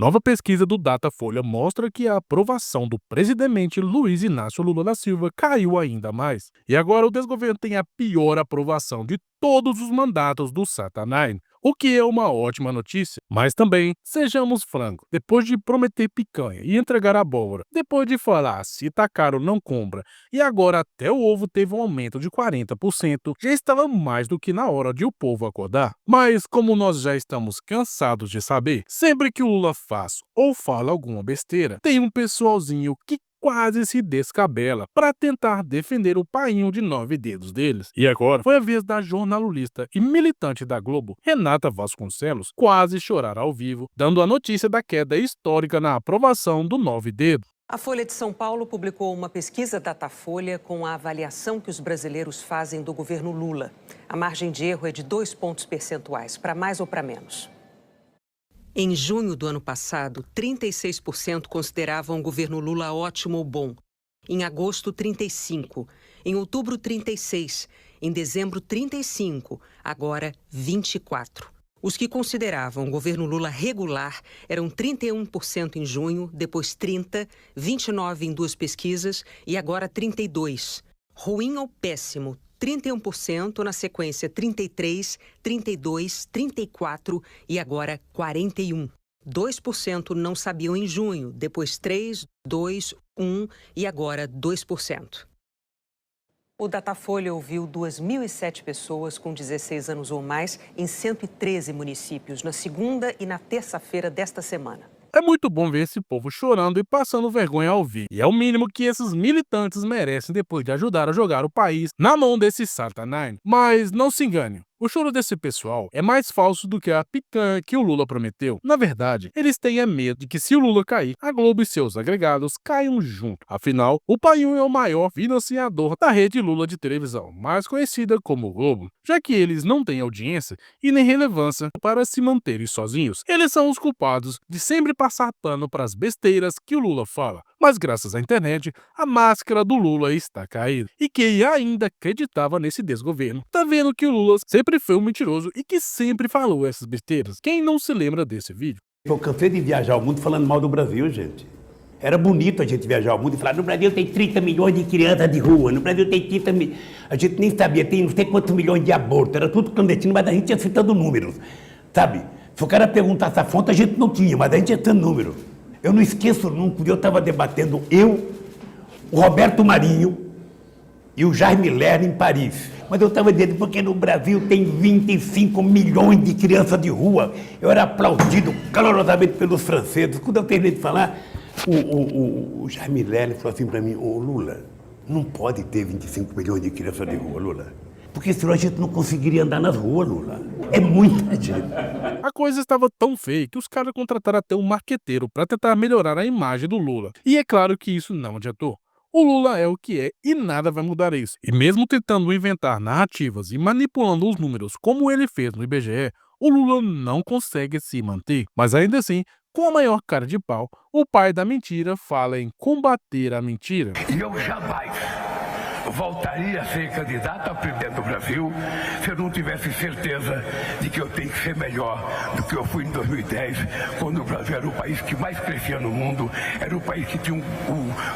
Nova pesquisa do Datafolha mostra que a aprovação do presidente Luiz Inácio Lula da Silva caiu ainda mais. E agora o desgoverno tem a pior aprovação de todos os mandatos do Satanás, o que é uma ótima notícia. Mas também, sejamos francos, depois de prometer picanha e entregar abóbora, depois de falar se tá caro não compra, e agora até o ovo teve um aumento de 40%, já estava mais do que na hora de o povo acordar. Mas como nós já estamos cansados de saber, sempre que o Lula faz ou fala alguma besteira, tem um pessoalzinho que quase se descabela para tentar defender o painho de 9 dedos deles. E agora foi a vez da jornalista e militante da Globo, Renata Vasconcelos, quase chorar ao vivo, dando a notícia da queda histórica na aprovação do 9 dedos. A Folha de São Paulo publicou uma pesquisa Datafolha com a avaliação que os brasileiros fazem do governo Lula. A margem de erro é de 2 pontos percentuais, para mais ou para menos. Em junho do ano passado, 36% consideravam o governo Lula ótimo ou bom. Em agosto, 35%. Em outubro, 36%. Em dezembro, 35%. Agora, 24%. Os que consideravam o governo Lula regular eram 31% em junho, depois 30%, 29% em 2 pesquisas e agora 32%. Ruim ou péssimo, 31%, na sequência 33%, 32%, 34% e agora 41%. 2% não sabiam em junho, depois 3%, 2%, 1% e agora 2%. O Datafolha ouviu 2.007 pessoas com 16 anos ou mais em 113 municípios, na segunda e na terça-feira desta semana. É muito bom ver esse povo chorando e passando vergonha ao vivo. E é o mínimo que esses militantes merecem depois de ajudar a jogar o país na mão desse Satanás. Mas não se engane, o choro desse pessoal é mais falso do que a picanha que o Lula prometeu. Na verdade, eles têm medo de que se o Lula cair, a Globo e seus agregados caiam junto. Afinal, o Painho é o maior financiador da rede Lula de televisão, mais conhecida como Globo, já que eles não têm audiência e nem relevância para se manterem sozinhos. Eles são os culpados de sempre passar pano para as besteiras que o Lula fala. Mas graças à internet, a máscara do Lula está caída. E quem ainda acreditava nesse desgoverno, tá vendo que o Lula sempre foi um mentiroso e que sempre falou essas besteiras. Quem não se lembra desse vídeo? Eu cansei de viajar o mundo falando mal do Brasil, gente. Era bonito a gente viajar o mundo e falar, no Brasil tem 30 milhões de crianças de rua, no Brasil tem 30 milhões... A gente nem sabia, tem não sei quantos milhões de abortos, era tudo clandestino, mas a gente ia citando números, sabe? Se o cara perguntasse a fonte, a gente não tinha, mas a gente ia citando números. Eu não esqueço nunca, eu estava debatendo, o Roberto Marinho e o Jaime Lerner em Paris. Mas eu estava dizendo, porque no Brasil tem 25 milhões de crianças de rua. Eu era aplaudido calorosamente pelos franceses. Quando eu terminei de falar, o Jaime Lerner falou assim para mim, ô Lula, não pode ter 25 milhões de crianças de rua, Lula. Porque senão a gente não conseguiria andar nas ruas, Lula. É muita gente. A coisa estava tão feia que os caras contrataram até um marqueteiro para tentar melhorar a imagem do Lula. E é claro que isso não adiantou. O Lula é o que é e nada vai mudar isso. E mesmo tentando inventar narrativas e manipulando os números como ele fez no IBGE, o Lula não consegue se manter. Mas ainda assim, com a maior cara de pau, o pai da mentira fala em combater a mentira. E eu jamais voltaria a ser candidato a presidente do Brasil se eu não tivesse certeza de que eu tenho que ser melhor do que eu fui em 2010, quando o Brasil era o país que mais crescia no mundo, era o país que tinha um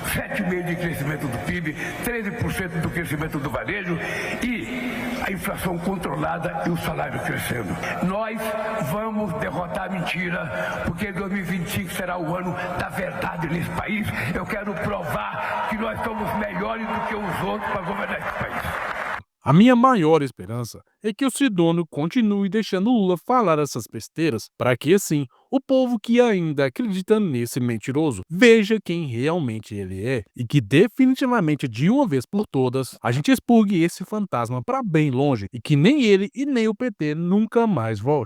7,5% de crescimento do PIB, 13% do crescimento do varejo e a inflação controlada e o salário crescendo. Nós vamos derrotar a mentira, porque 2025 será o ano da verdade nesse país. Eu quero provar que nós somos melhores do que os outros para governar esse país. A minha maior esperança é que o Sidônio continue deixando o Lula falar essas besteiras, para que assim, o povo que ainda acredita nesse mentiroso veja quem realmente ele é e que definitivamente de uma vez por todas a gente expurgue esse fantasma para bem longe e que nem ele e nem o PT nunca mais volte.